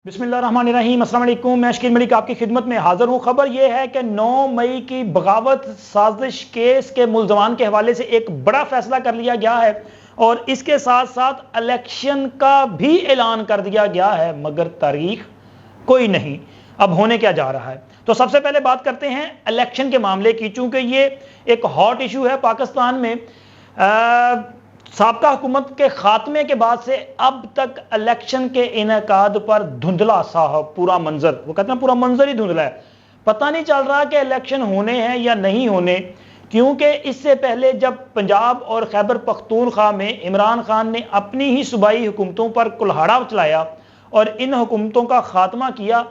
بسم اللہ الرحمن الرحیم۔ السلام علیکم، میں شکیل ملک آپ کی خدمت میں حاضر ہوں۔ خبر یہ ہے کہ 9 مئی کی بغاوت سازش کیس کے ملزمان کے حوالے سے ایک بڑا فیصلہ کر لیا گیا ہے اور اس کے ساتھ ساتھ الیکشن کا بھی اعلان کر دیا گیا ہے، مگر تاریخ کوئی نہیں۔ اب ہونے کیا جا رہا ہے؟ تو سب سے پہلے بات کرتے ہیں الیکشن کے معاملے کی، چونکہ یہ ایک ہاٹ ایشو ہے پاکستان میں۔ سابقہ حکومت کے خاتمے کے بعد سے اب تک الیکشن کے انعقاد پر دھندلا سا پورا منظر، وہ کہتے ہیں پورا منظر ہی دھندلا ہے، پتہ نہیں چل رہا کہ الیکشن ہونے ہیں یا نہیں ہونے، کیونکہ اس سے پہلے جب پنجاب اور خیبر پختونخوا میں عمران خان نے اپنی ہی صوبائی حکومتوں پر کلہاڑا چلایا اور ان حکومتوں کا خاتمہ کیا،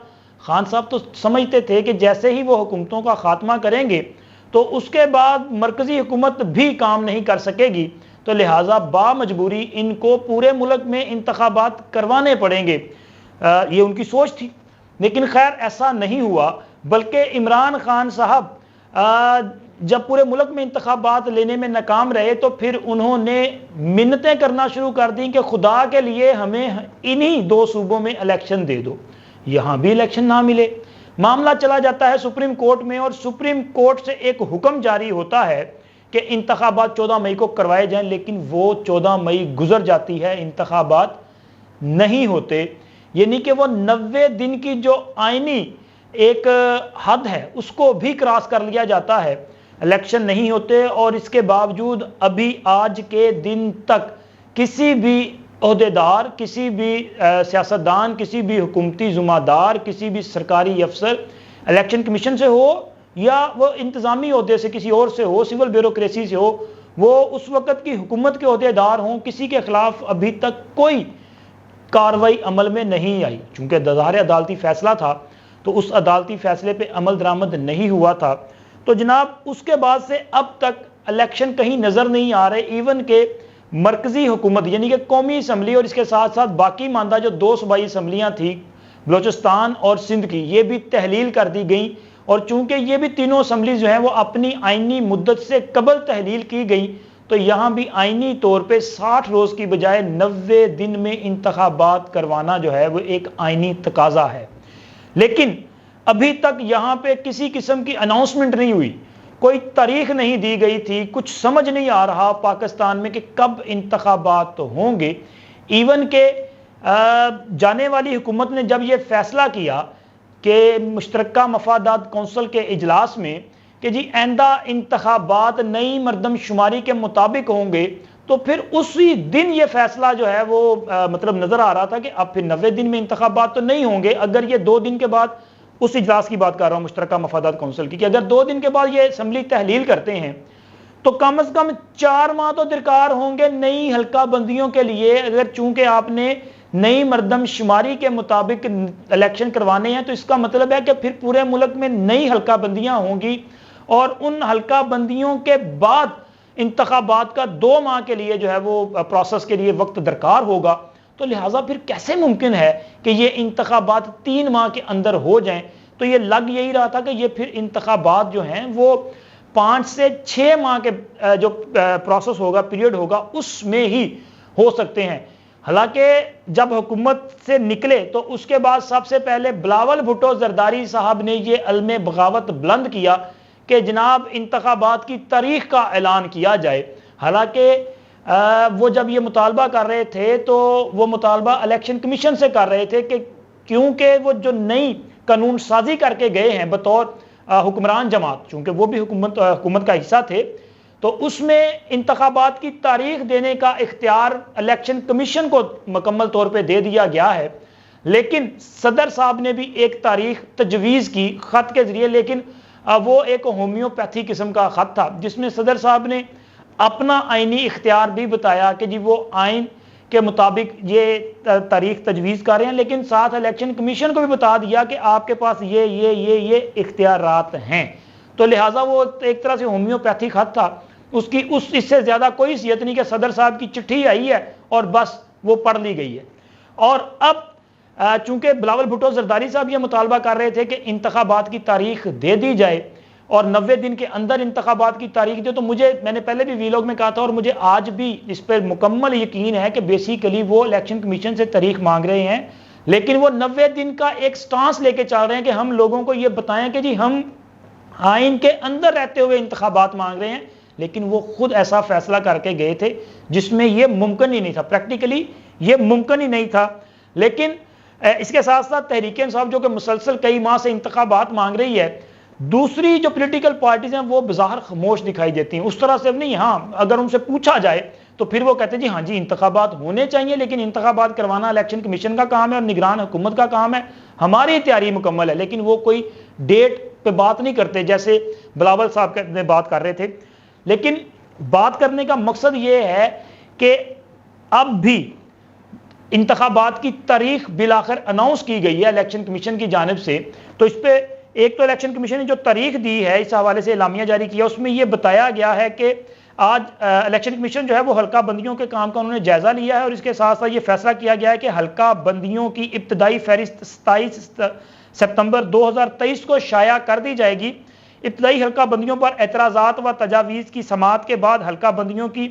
خان صاحب تو سمجھتے تھے کہ جیسے ہی وہ حکومتوں کا خاتمہ کریں گے تو اس کے بعد مرکزی حکومت بھی کام نہیں کر سکے گی، تو لہٰذا بامجبوری ان کو پورے ملک میں انتخابات کروانے پڑیں گے۔ یہ ان کی سوچ تھی، لیکن خیر ایسا نہیں ہوا، بلکہ عمران خان صاحب جب پورے ملک میں انتخابات لینے میں ناکام رہے تو پھر انہوں نے منتیں کرنا شروع کر دیں کہ خدا کے لیے ہمیں انہی 2 صوبوں میں الیکشن دے دو۔ یہاں بھی الیکشن نہ ملے، معاملہ چلا جاتا ہے سپریم کورٹ میں اور سپریم کورٹ سے ایک حکم جاری ہوتا ہے کہ انتخابات 14 مئی کو کروائے جائیں، لیکن وہ 14 مئی گزر جاتی ہے، انتخابات نہیں ہوتے، یعنی کہ وہ 90 دن کی جو آئینی ایک حد ہے اس کو بھی کراس کر لیا جاتا ہے، الیکشن نہیں ہوتے۔ اور اس کے باوجود ابھی آج کے دن تک کسی بھی عہدیدار، کسی بھی سیاستدان، کسی بھی حکومتی ذمہ دار، کسی بھی سرکاری افسر الیکشن کمیشن سے ہو یا وہ انتظامی عہدے سے کسی اور سے ہو، سول بیوروکریسی سے ہو، وہ اس وقت کی حکومت کے عہدیدار ہوں، کسی کے خلاف ابھی تک کوئی کارروائی عمل میں نہیں آئی، چونکہ ظاہر عدالتی فیصلہ تھا تو اس عدالتی فیصلے پہ عمل درآمد نہیں ہوا تھا۔ تو جناب اس کے بعد سے اب تک الیکشن کہیں نظر نہیں آ رہے، ایون کہ مرکزی حکومت یعنی کہ قومی اسمبلی اور اس کے ساتھ ساتھ باقی ماندہ جو 2 صوبائی اسمبلیاں تھیں بلوچستان اور سندھ کی، یہ بھی تحلیل کر دی گئیں، اور چونکہ یہ بھی تینوں اسمبلیز جو ہیں وہ اپنی آئینی مدت سے قبل تحلیل کی گئی، تو یہاں بھی آئینی طور پہ 60 روز کی بجائے 90 دن میں انتخابات کروانا جو ہے وہ ایک آئینی تقاضا ہے۔ لیکن ابھی تک یہاں پہ کسی قسم کی اناؤنسمنٹ نہیں ہوئی، کوئی تاریخ نہیں دی گئی تھی، کچھ سمجھ نہیں آ رہا پاکستان میں کہ کب انتخابات ہوں گے۔ ایون کہ جانے والی حکومت نے جب یہ فیصلہ کیا کہ مشترکہ مفادات کونسل کے اجلاس میں کہ جی آئندہ انتخابات نئی مردم شماری کے مطابق ہوں گے، تو پھر اسی دن یہ فیصلہ جو ہے وہ مطلب نظر آ رہا تھا کہ اب پھر 90 دن میں انتخابات تو نہیں ہوں گے۔ اگر یہ 2 دن کے بعد، اس اجلاس کی بات کر رہا ہوں مشترکہ مفادات کونسل کی، کہ اگر 2 دن کے بعد یہ اسمبلی تحلیل کرتے ہیں تو کم از کم 4 ماہ تو درکار ہوں گے نئی حلقہ بندیوں کے لیے۔ اگر چونکہ آپ نے نئی مردم شماری کے مطابق الیکشن کروانے ہیں تو اس کا مطلب ہے کہ پھر پورے ملک میں نئی حلقہ بندیاں ہوں گی اور ان حلقہ بندیوں کے بعد انتخابات کا 2 ماہ کے لیے جو ہے وہ پروسیس کے لیے وقت درکار ہوگا۔ تو لہٰذا پھر کیسے ممکن ہے کہ یہ انتخابات 3 ماہ کے اندر ہو جائیں؟ تو یہ لگ یہی رہا تھا کہ یہ پھر انتخابات جو ہیں وہ 5 سے 6 ماہ کے جو پروسیس ہوگا، پیریڈ ہوگا، اس میں ہی ہو سکتے ہیں۔ حالانکہ جب حکومت سے نکلے تو اس کے بعد سب سے پہلے بلاول بھٹو زرداری صاحب نے یہ علم بغاوت بلند کیا کہ جناب انتخابات کی تاریخ کا اعلان کیا جائے۔ حالانکہ وہ جب یہ مطالبہ کر رہے تھے تو وہ مطالبہ الیکشن کمیشن سے کر رہے تھے کہ کیونکہ وہ جو نئی قانون سازی کر کے گئے ہیں بطور حکمران جماعت، چونکہ وہ بھی حکومت کا حصہ تھے، تو اس میں انتخابات کی تاریخ دینے کا اختیار الیکشن کمیشن کو مکمل طور پہ دے دیا گیا ہے۔ لیکن صدر صاحب نے بھی ایک تاریخ تجویز کی خط کے ذریعے، لیکن وہ ایک ہومیوپیتھی قسم کا خط تھا جس میں صدر صاحب نے اپنا آئینی اختیار بھی بتایا کہ جی وہ آئین کے مطابق یہ تاریخ تجویز کر رہے ہیں، لیکن ساتھ الیکشن کمیشن کو بھی بتا دیا کہ آپ کے پاس یہ اختیارات ہیں۔ تو لہٰذا وہ ایک طرح سے ہومیوپیتھی خط تھا، اس سے زیادہ کوئی حیثیت نہیں کہ صدر صاحب کی چٹھی آئی ہے اور بس وہ پڑھ لی گئی ہے۔ اور اب چونکہ بلاول بھٹو زرداری صاحب یہ مطالبہ کر رہے تھے کہ انتخابات کی تاریخ دے دی جائے اور 90 دن کے اندر انتخابات کی تاریخ دے، تو میں نے پہلے بھی ویلاگ میں کہا تھا اور مجھے آج بھی اس پر مکمل یقین ہے کہ بیسیکلی وہ الیکشن کمیشن سے تاریخ مانگ رہے ہیں لیکن وہ 90 دن کا ایک سٹانس لے کے چل رہے ہیں کہ ہم لوگوں کو یہ بتائیں کہ جی ہم آئین کے اندر رہتے ہوئے انتخابات مانگ رہے ہیں، لیکن وہ خود ایسا فیصلہ کر کے گئے تھے جس میں یہ ممکن ہی نہیں تھا، پریکٹیکلی یہ ممکن ہی نہیں تھا۔ لیکن اس کے ساتھ ساتھ تحریک انصاف جو کہ مسلسل کئی ماہ سے انتخابات مانگ رہی ہے، دوسری جو پولیٹیکل پارٹیز ہیں وہ بظاہر خاموش دکھائی دیتی ہیں، اس طرح سے نہیں، ہاں اگر ان سے پوچھا جائے تو پھر وہ کہتے ہیں جی ہاں جی انتخابات ہونے چاہیے، لیکن انتخابات کروانا الیکشن کمیشن کا کام ہے اور نگران حکومت کا کام ہے، ہماری تیاری مکمل ہے، لیکن وہ کوئی ڈیٹ پہ بات نہیں کرتے جیسے بلاول صاحب نے بات کر رہے تھے۔ لیکن بات کرنے کا مقصد یہ ہے کہ اب بھی انتخابات کی تاریخ بالآخر اناؤنس کی گئی ہے الیکشن کمیشن کی جانب سے، تو اس پہ ایک تو الیکشن کمیشن نے جو تاریخ دی ہے اس حوالے سے اعلامیہ جاری کیا، اس میں یہ بتایا گیا ہے کہ آج الیکشن کمیشن جو ہے وہ حلقہ بندیوں کے کام کا انہوں نے جائزہ لیا ہے، اور اس کے ساتھ ساتھ یہ فیصلہ کیا گیا ہے کہ حلقہ بندیوں کی ابتدائی فہرست 27 سپتمبر 2023 کو شائع کر دی جائے گی۔ ابتدائی حلقہ بندیوں پر اعتراضات و تجاویز کی سماعت کے بعد حلقہ بندیوں کی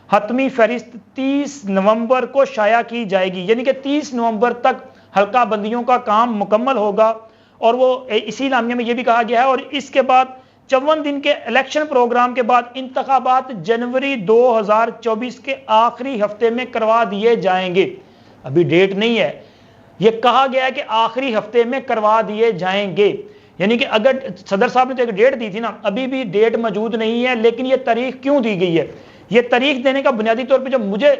حتمی فہرست 30 نومبر کو شائع کی جائے گی، یعنی کہ 30 نومبر تک حلقہ بندیوں کا کام مکمل ہوگا۔ اور وہ اسی اعلامیہ میں یہ بھی کہا گیا ہے، اور اس کے بعد 54 دن کے الیکشن پروگرام کے بعد انتخابات جنوری 2024 کے آخری ہفتے میں کروا دیے جائیں گے۔ ابھی ڈیٹ نہیں ہے، یہ کہا گیا ہے کہ آخری ہفتے میں کروا دیے جائیں گے، یعنی کہ اگر صدر صاحب نے تو ایک ڈیٹ دی تھی نا، ابھی بھی ڈیٹ موجود نہیں ہے، لیکن یہ تاریخ کیوں دی گئی ہے؟ یہ تاریخ دینے کا بنیادی طور پہ جو مجھے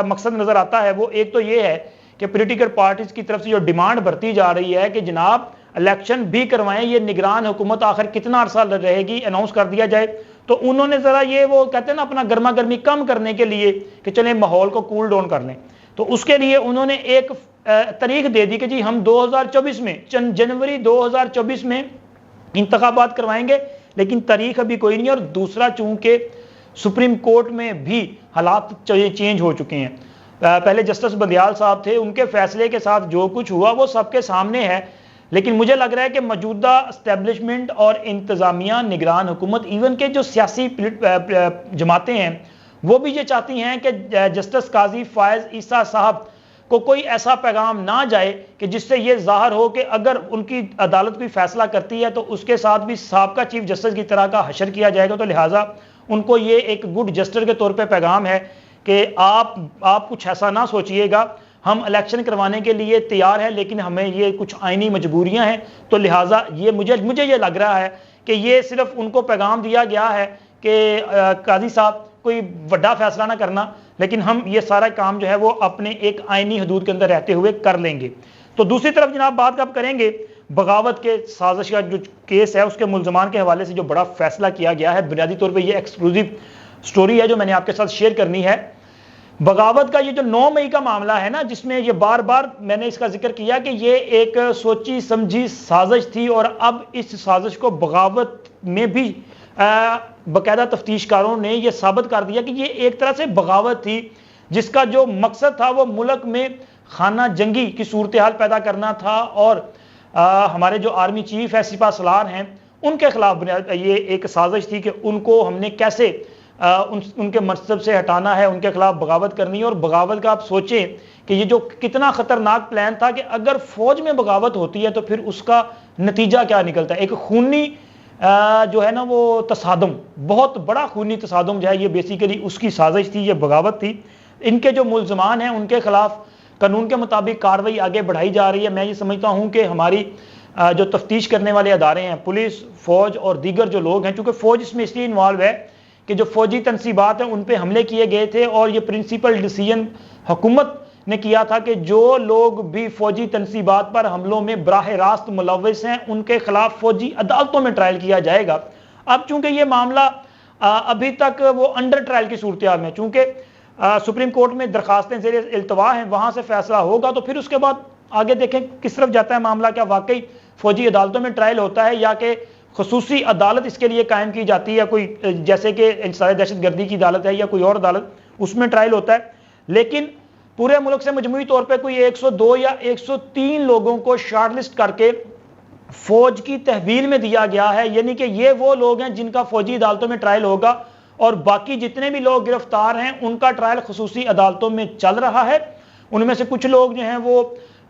مقصد نظر آتا ہے وہ ایک تو یہ ہے کہ پولیٹیکل پارٹیز کی طرف سے جو ڈیمانڈ بڑھتی جا رہی ہے کہ جناب الیکشن بھی کروائیں، یہ نگران حکومت آخر کتنا عرصہ رہے گی، اناؤنس کر دیا جائے۔ تو انہوں نے ذرا یہ وہ کہتے ہیں نا اپنا گرما گرمی کم کرنے کے لیے کہ چلیں ماحول کو کول ڈاؤن کر لیں، تو اس کے لیے انہوں نے ایک تاریخ دے دی کہ جی ہم 2024 میں جنوری 2024 میں انتخابات کروائیں گے، لیکن تاریخ ابھی کوئی نہیں۔ اور دوسرا چونکہ سپریم کورٹ میں بھی حالات چینج ہو چکے ہیں، پہلے جسٹس بندیال صاحب تھے، ان کے فیصلے کے ساتھ جو کچھ ہوا وہ سب کے سامنے ہے، لیکن مجھے لگ رہا ہے کہ موجودہ اسٹیبلشمنٹ اور انتظامیہ نگران حکومت، ایون کہ جو سیاسی جماعتیں ہیں وہ بھی یہ چاہتی ہیں کہ جسٹس قاضی فائز عیسیٰ صاحب کو کوئی ایسا پیغام نہ جائے کہ جس سے یہ ظاہر ہو کہ اگر ان کی عدالت کوئی فیصلہ کرتی ہے تو اس کے ساتھ بھی سابقہ چیف جسٹس کی طرح کا حشر کیا جائے گا، تو لہٰذا ان کو یہ ایک گڈ جسٹر کے طور پہ پیغام ہے کہ آپ کچھ ایسا نہ سوچئے گا، ہم الیکشن کروانے کے لیے تیار ہیں، لیکن ہمیں یہ کچھ آئینی مجبوریاں ہیں، تو لہٰذا یہ مجھے یہ لگ رہا ہے کہ یہ صرف ان کو پیغام دیا گیا ہے کہ قاضی صاحب کوئی بڑا فیصلہ نہ کرنا، لیکن ہم یہ سارا کام جو ہے وہ اپنے ایک آئینی حدود کے اندر رہتے ہوئے کر لیں گے۔ تو دوسری طرف جناب بات اب کریں گے بغاوت کے سازش کا جو کیس ہے اس کے ملزمان کے حوالے سے جو بڑا فیصلہ کیا گیا ہے، بنیادی طور پہ یہ ایکسکلوزیو سٹوری ہے جو میں نے آپ کے ساتھ شیئر کرنی ہے۔ بغاوت کا یہ جو 9 مئی کا معاملہ ہے نا، جس میں یہ بار بار میں نے اس کا ذکر کیا کہ یہ ایک سوچی سمجھی سازش تھی، اور اب اس سازش کو بغاوت میں بھی باقاعدہ تفتیش کاروں نے یہ ثابت کر دیا کہ یہ ایک طرح سے بغاوت تھی جس کا جو مقصد تھا وہ ملک میں خانہ جنگی کی صورتحال پیدا کرنا تھا، اور ہمارے جو آرمی چیف ہے، سپہ سالار ہیں، ان کے خلاف یہ ایک سازش تھی کہ ان کو ہم نے کیسے ان کے منصب سے ہٹانا ہے، ان کے خلاف بغاوت کرنی ہے۔ اور بغاوت کا آپ سوچیں کہ یہ جو کتنا خطرناک پلان تھا کہ اگر فوج میں بغاوت ہوتی ہے تو پھر اس کا نتیجہ کیا نکلتا ہے، ایک خونی جو ہے نا وہ تصادم، بہت بڑا خونی تصادم جو ہے، یہ بیسیکلی اس کی سازش تھی، یہ بغاوت تھی۔ ان کے جو ملزمان ہیں ان کے خلاف قانون کے مطابق کارروائی آگے بڑھائی جا رہی ہے۔ میں یہ سمجھتا ہوں کہ ہماری جو تفتیش کرنے والے ادارے ہیں، پولیس، فوج اور دیگر جو لوگ ہیں، چونکہ فوج اس میں اس لیے انوالو ہے کہ جو فوجی تنصیبات ہیں ان پہ حملے کیے گئے تھے، اور یہ پرنسپل ڈیسیژن حکومت نے کیا تھا کہ جو لوگ بھی فوجی تنصیبات پر حملوں میں براہ راست ملوث ہیں ان کے خلاف فوجی عدالتوں میں ٹرائل کیا جائے گا۔ اب چونکہ یہ معاملہ ابھی تک وہ انڈر ٹرائل کی صورتحال میں، چونکہ سپریم کورٹ میں درخواستیں زیر التوا ہیں، وہاں سے فیصلہ ہوگا تو پھر اس کے بعد آگے دیکھیں کس طرف جاتا ہے معاملہ، کیا واقعی فوجی عدالتوں میں ٹرائل ہوتا ہے یا کہ خصوصی عدالت اس کے لیے قائم کی جاتی ہے، کوئی جیسے کہ انصار دہشت گردی کی عدالت ہے یا کوئی اور عدالت، اس میں ٹرائل ہوتا ہے۔ لیکن پورے ملک سے مجموعی طور پہ کوئی 102 یا 103 لوگوں کو شارٹ لسٹ کر کے فوج کی تحویل میں دیا گیا ہے، یعنی کہ یہ وہ لوگ ہیں جن کا فوجی عدالتوں میں ٹرائل ہوگا، اور باقی جتنے بھی لوگ گرفتار ہیں ان کا ٹرائل خصوصی عدالتوں میں چل رہا ہے۔ ان میں سے کچھ لوگ جو ہیں وہ